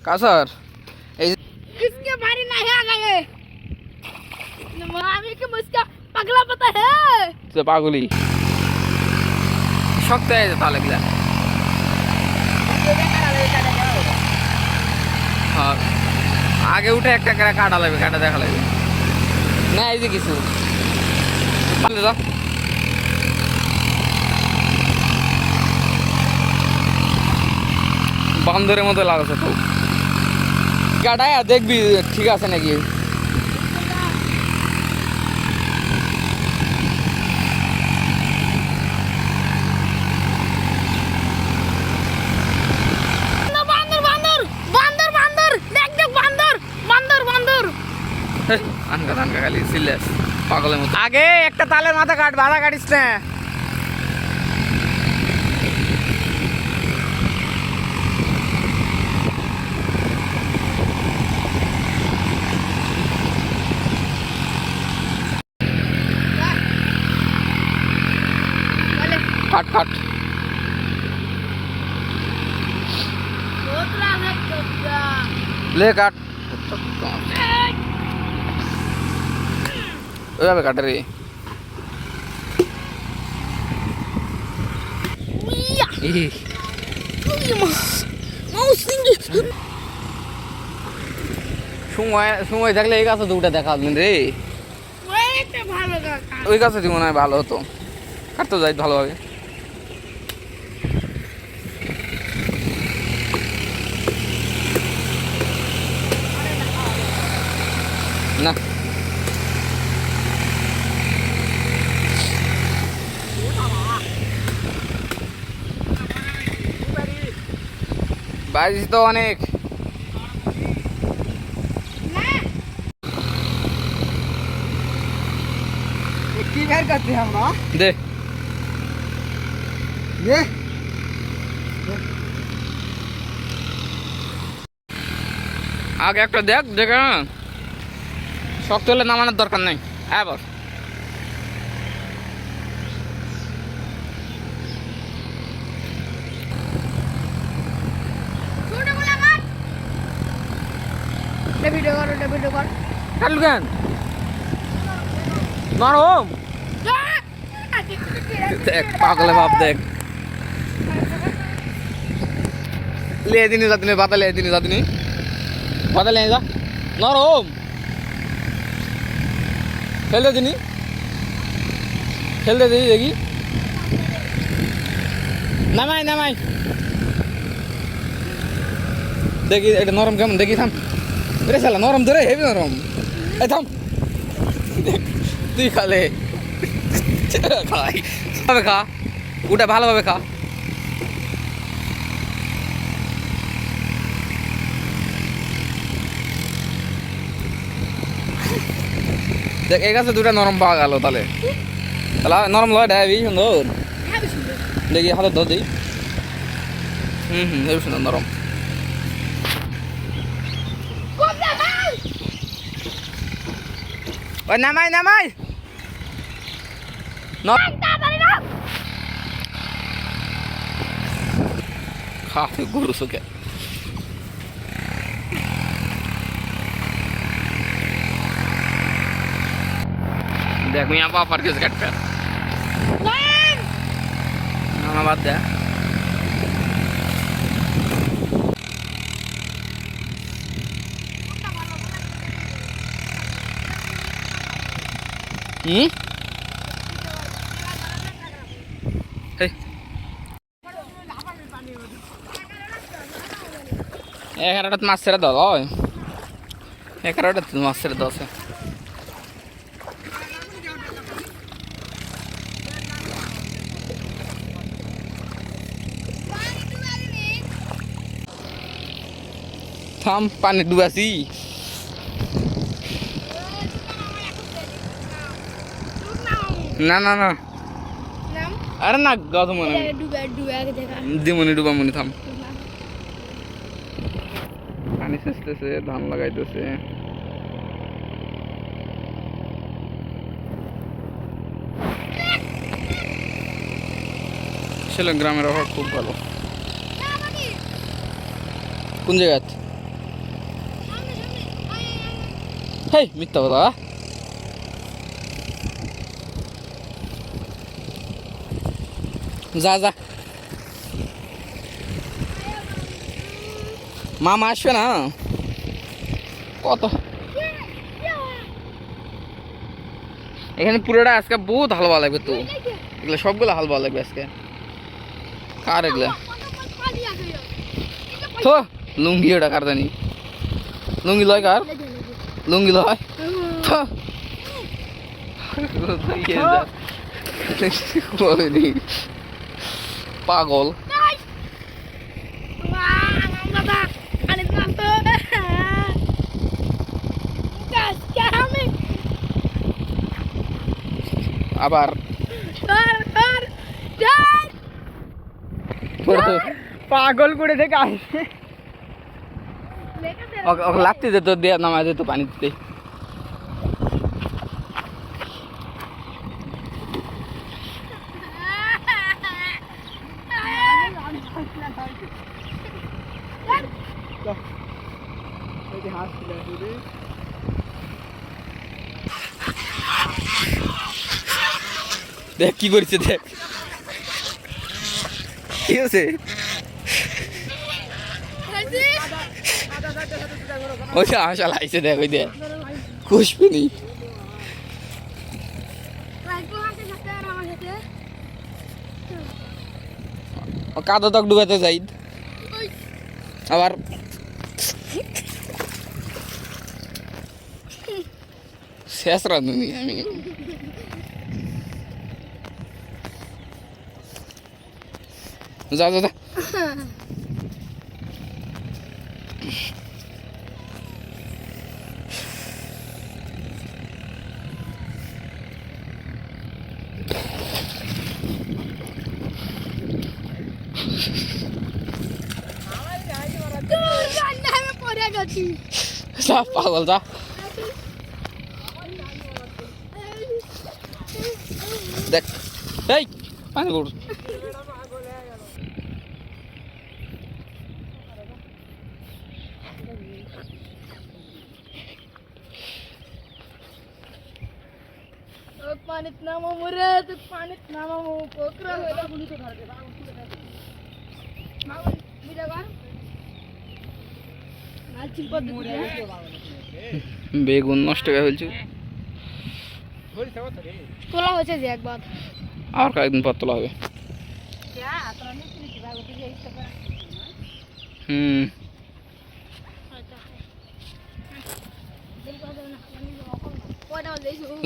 কাসার এই इसके बारे नहीं आ गए मामी के मुझका पगला पता है তো পাগলি শক্ত হয়ে যেত লাগলা হ্যাঁ আগে উঠে একটা করে কাটা লাগবে কাটা দেখা লাগবে না এই যে কিছু পারলে যা বান্দরের মতো লাগছে তো কাটায় দেখবি ঠিক আছে নাকি খালি সিলেস পাগলের মতো আগে একটা তালের মাথা কাট বাধা কাটিস না কাট কাট লে কাট ওইভাবে কাটে রে সময় সময় থাকলে এই গাছে দুটা দেখা দিন রে ওই গাছে মনে হয় ভালো হতো কাটতে যাই ভালোভাবে না बारिश तो अनेक करते हैं हम ना दे ये आगे एक देख देख शक्त हले नामाনোর দরকার নাই এবার वीडियो कर কাটলু কেন নরম দেখ পাগলে বাপ দেখ ले दिने जाती नहीं बाता ले दिने जाती नहीं बाता ले जा नरम खेल दे दिनी खेल दे देखी नामाई नामाई देखी এটা নরম কেমন দেখি থাম রে শালা নরম ধরে হেভি নরম এই থাম দেখ তুই খালে খাই ভাবে খা ওটা ভালোভাবে খা দেখ এই গাছে দুটা নরম পাওয়া গেল তাহলে তাহলে নরম লয় হেভি সুন্দর দেখি হাতে ধর দিই হেভি সুন্দর নরম ওই নামাই নামাই খা গরু সুখে देख यहाँ पापड़ किस कट पे बात दे এগারোটা মাছ ছেড়ে দাও এগারোটা মাছ ছেড়ে দাও থাম পানি ডুবাছি না না না আরে না গাছ মনে দিমনি ডুবা মনে থাম পানি শেষতেছে ধান লাগাইতেছে আসলে গ্রামের আবহাওয়া খুব ভালো কোন জায়গায় হেই মিথ্যা কথা যা যা মামা আসবে না কত এখানে পুরোটা আজকে বহুত হালবা লাগবে তো এগুলো সবগুলো হালবা লাগবে আজকে কার এগুলা তো লুঙ্গি ওটা কার জানি লুঙ্গি লয় কার লুঙ্গি লয় তো পাগল আবার পাগল করে থেকে আসছে ওকে লাগতে যেত দিয়ে নামায় যেত পানি দিতে দেখ কি করছে দেখ কি হয়েছে ওই যে আশা লাগছে দেখ ওই দেখ খুশবুনি কাদা তক ডুবাতে যাই আবার শেষ রাঁধুনি আমি যা যা যা যা পাগল যা দেখ এই পানি পড় पाणीत नामा मुरे पाणीत नामा पोकरा होयला गुली तो घरके मागून ভিডিও কর নাচিন পদ্ধতি বেগুন নষ্ট হয়ে ফেলছি তোলা হয়েছে যে একবার আর কয়েকদিন পর তোলা হবে হুম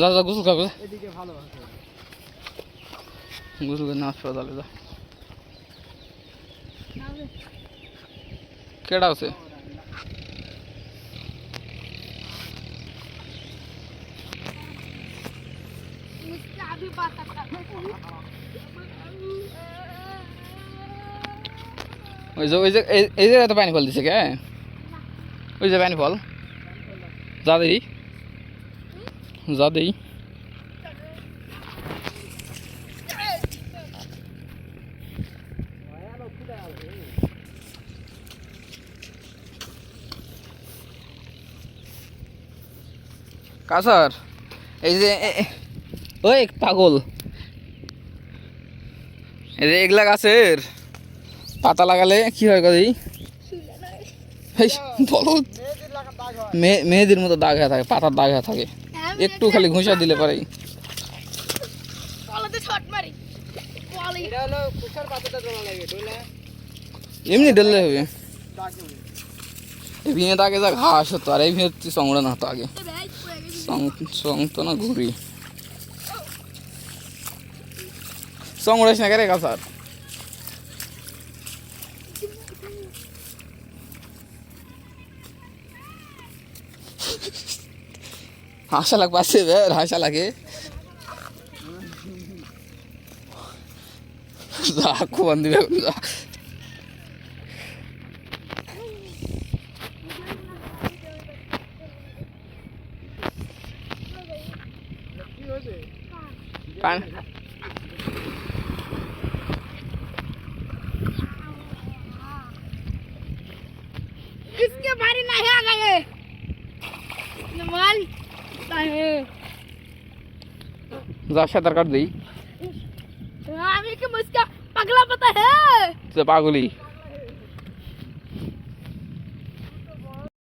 যা যা গোসল খাবে গোসল করে নাচ পড়া তাহলে যা কেডা আছে ওই যে এই জায়গায় তো পানি ফল দিছে কে ওই যে পানি ফল যা দেই যা দেই কাসার এই যে ওই পাগল এই যে এগুলা গাছের পাতা লাগালে কি হয় কদি বলদ মেয়েদের মতো দাগ হয়ে থাকে পাতার দাগ হয়ে থাকে একটু খালি ঘুষা দিলে পারে এমনি ডেললে হবে এই ভিনে তাকে যা ঘাস হতো আর এই ভিনে সংড়া না হতো আগে সং তো না ঘুরি সংড়াস না কে কাসার হাসা লাগ পাশে হাসা লাগে যা কোন দিবে যা पानी इसके बारे नहीं आ गए नमाल है যা সাঁতার কাট দেই हमें के मुझका पगला पता है পাগলি